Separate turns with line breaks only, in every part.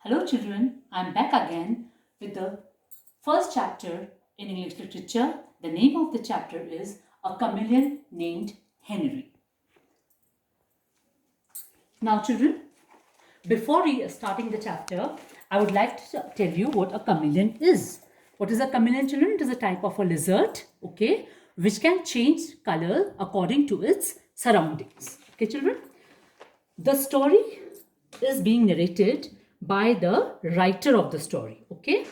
Hello children, I'm back again with the first chapter in English literature. The name of the chapter is A Chameleon Named Henry. Now children, before starting the chapter, I would like to tell you what a chameleon is. What is a chameleon, children? It is a type of a lizard, okay, which can change color according to its surroundings. Okay children? The story is being narrated by the writer of the story. Okay,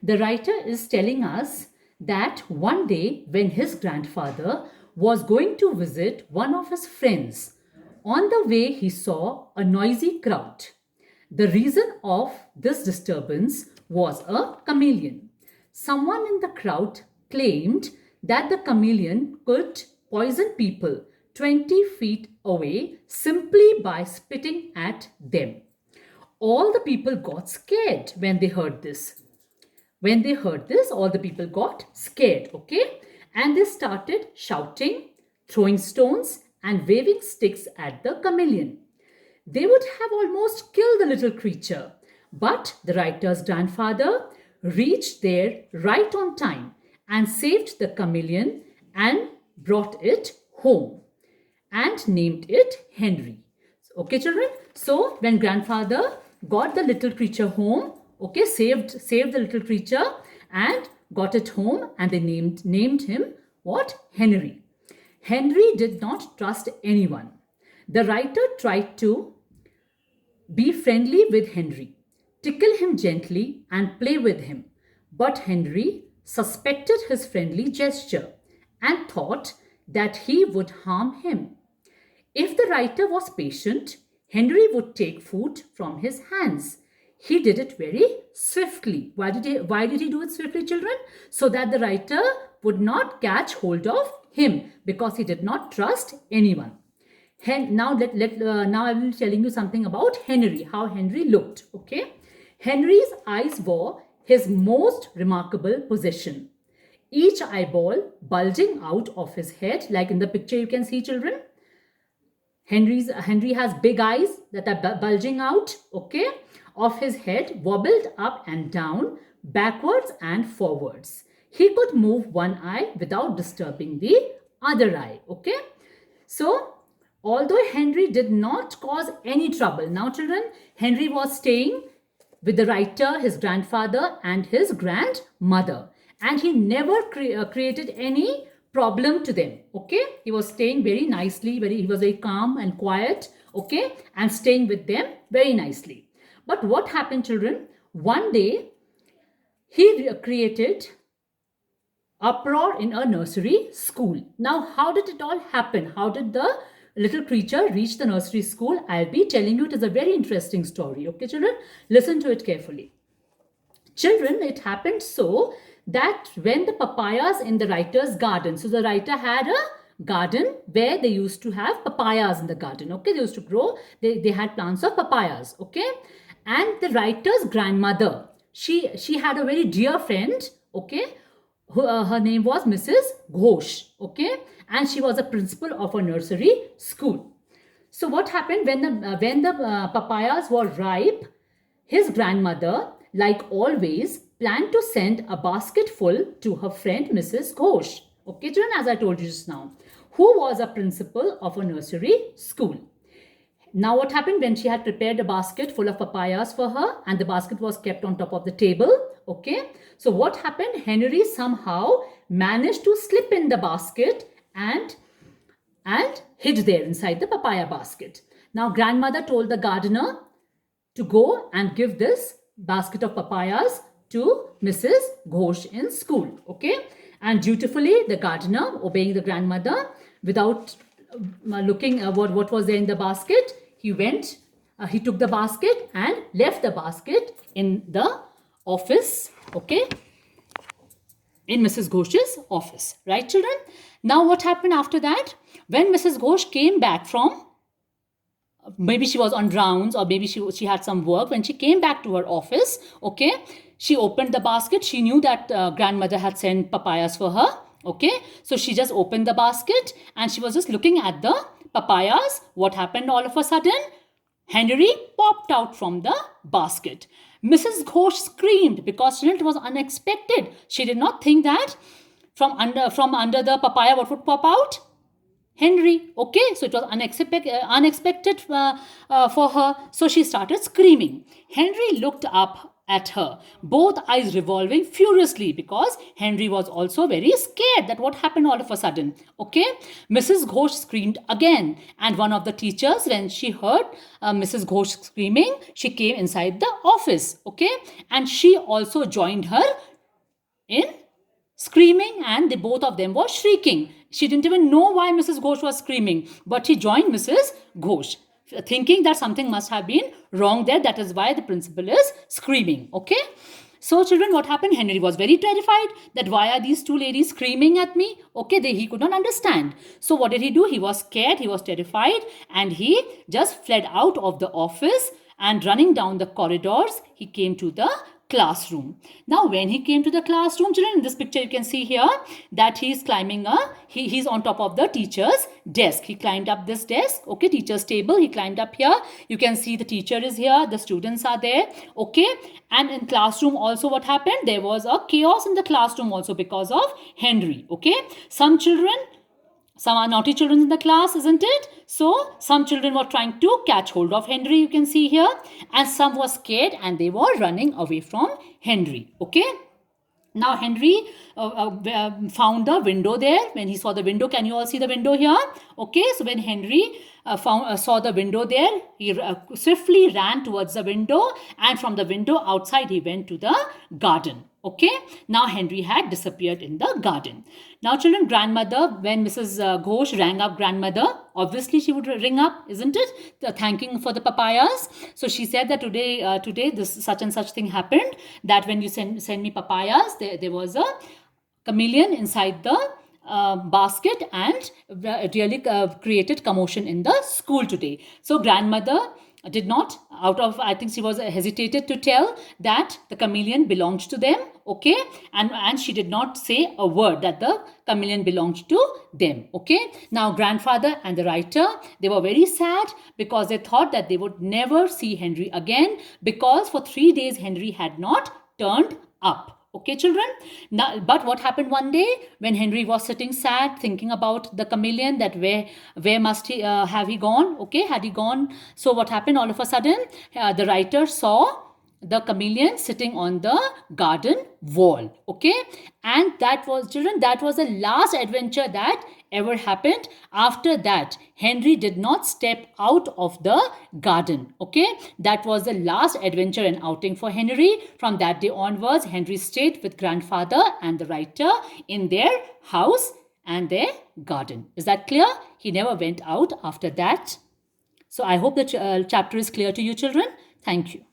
the writer is telling us that one day when his grandfather was going to visit one of his friends, on the way he saw a noisy crowd. The reason of this disturbance was a chameleon. Someone in the crowd claimed that the chameleon could poison people 20 feet away simply by spitting at them. All the people got scared when they heard this. When they heard this, all the people got scared, okay? And they started shouting, throwing stones, and waving sticks at the chameleon. They would have almost killed the little creature, but the writer's grandfather reached there right on time and saved the chameleon and brought it home and named it Henry. Okay, children? So, when grandfather got the little creature home, okay, saved the little creature and got it home, and they named him what? Henry. Henry did not trust anyone. The writer tried to be friendly with Henry, tickle him gently, and play with him. But Henry suspected his friendly gesture and thought that he would harm him. If the writer was patient, Henry would take food from his hands. He did it very swiftly. Why did he do it swiftly, children? So that the writer would not catch hold of him, because he did not trust anyone. Now I will be telling you something about Henry, how Henry looked. Okay, Henry's eyes were his most remarkable possession. Each eyeball bulging out of his head, like in the picture you can see, children. Henry has big eyes that are bulging out, okay, of his head, wobbled up and down, backwards and forwards. He could move one eye without disturbing the other eye, okay. So, although Henry did not cause any trouble, now children, Henry was staying with the writer, his grandfather and his grandmother, and he never created any problem to them. Okay, he was staying very nicely, he was very calm and quiet, okay, and staying with them very nicely. But what happened, children? One day he created uproar in a nursery school. Now, how did it all happen? How did the little creature reach the nursery school? I'll be telling you. It is a very interesting story. Okay, children, listen to it carefully. Children, it happened so that when the papayas in the writer's garden, so the writer had a garden where they used to have papayas in the garden. Okay, they used to grow, they had plants of papayas. Okay, and the writer's grandmother, she had a very dear friend. Okay, her name was Mrs. Ghosh. Okay, and she was a principal of a nursery school. So what happened when the papayas were ripe? His grandmother, like always, planned to send a basket full to her friend Mrs. Ghosh. Okay, children, as I told you just now, who was a principal of a nursery school. Now what happened when she had prepared a basket full of papayas for her, and the basket was kept on top of the table. Okay, so what happened? Henry somehow managed to slip in the basket and hid there inside the papaya basket. Now grandmother told the gardener to go and give this basket of papayas to Mrs. Ghosh in school. Okay, and dutifully the gardener, obeying the grandmother, without looking what was there in the basket, he took the basket and left the basket in the office. Okay, in Mrs. Ghosh's office, right, children? Now what happened after that? When Mrs. Ghosh came back from, maybe she was on rounds, or maybe she had some work, when she came back to her office, okay, she opened the basket. She knew that grandmother had sent papayas for her. Okay, so she just opened the basket and she was just looking at the papayas. What happened all of a sudden? Henry popped out from the basket. Mrs. Ghosh screamed because it was unexpected. She did not think that from under the papaya what would pop out? Henry. Okay, so it was unexpected for her. So she started screaming. Henry looked up at her, both eyes revolving furiously because Henry was also very scared that what happened all of a sudden. Okay, Mrs. Ghosh screamed again, and one of the teachers, when she heard Mrs. Ghosh screaming, she came inside the office. Okay, and she also joined her in screaming, and the both of them were shrieking. She didn't even know why Mrs. Ghosh was screaming, but she joined Mrs. Ghosh, thinking that something must have been wrong there. That is why the principal is screaming. Okay. So, children, what happened? Henry was very terrified that why are these two ladies screaming at me? Okay, he could not understand. So, what did he do? He was scared, he was terrified, and he just fled out of the office, and running down the corridors, he came to the classroom. Now, when he came to the classroom, children, in this picture you can see here that he's climbing he's on top of the teacher's desk. He climbed up this desk, okay, teacher's table. He climbed up here. You can see the teacher is here, the students are there, okay. And in classroom also, what happened? There was a chaos in the classroom also because of Henry, okay. Some are naughty children in the class, isn't it? So, some children were trying to catch hold of Henry, you can see here. And some were scared and they were running away from Henry. Okay. Now, Henry found the window there. When he saw the window, can you all see the window here? Okay. So, when Henry saw the window there, he swiftly ran towards the window. And from the window outside, he went to the garden. Okay, now Henry had disappeared in the garden. Now, children, grandmother, when Mrs. Ghosh rang up grandmother, obviously she would ring up, isn't it? Thanking for the papayas. So she said that today this such and such thing happened. That when you send me papayas, there was a chameleon inside the basket, and really created commotion in the school today. So grandmother did not, I think she was hesitated to tell that the chameleon belonged to them, okay, and she did not say a word that the chameleon belonged to them, okay. Now grandfather and the writer, they were very sad because they thought that they would never see Henry again, because for 3 days Henry had not turned up. Okay, children. Now, but what happened one day when Henry was sitting sad, thinking about the chameleon, that where must he have he gone? Okay, had he gone? So what happened? All of a sudden, the writer saw the chameleon sitting on the garden wall. Okay, and that was, children, that was the last adventure that ever happened. After that, Henry did not step out of the garden. Okay, that was the last adventure and outing for Henry. From that day onwards, Henry stayed with grandfather and the writer in their house and their garden. Is that clear? He never went out after that. So I hope the chapter is clear to you, children. Thank you.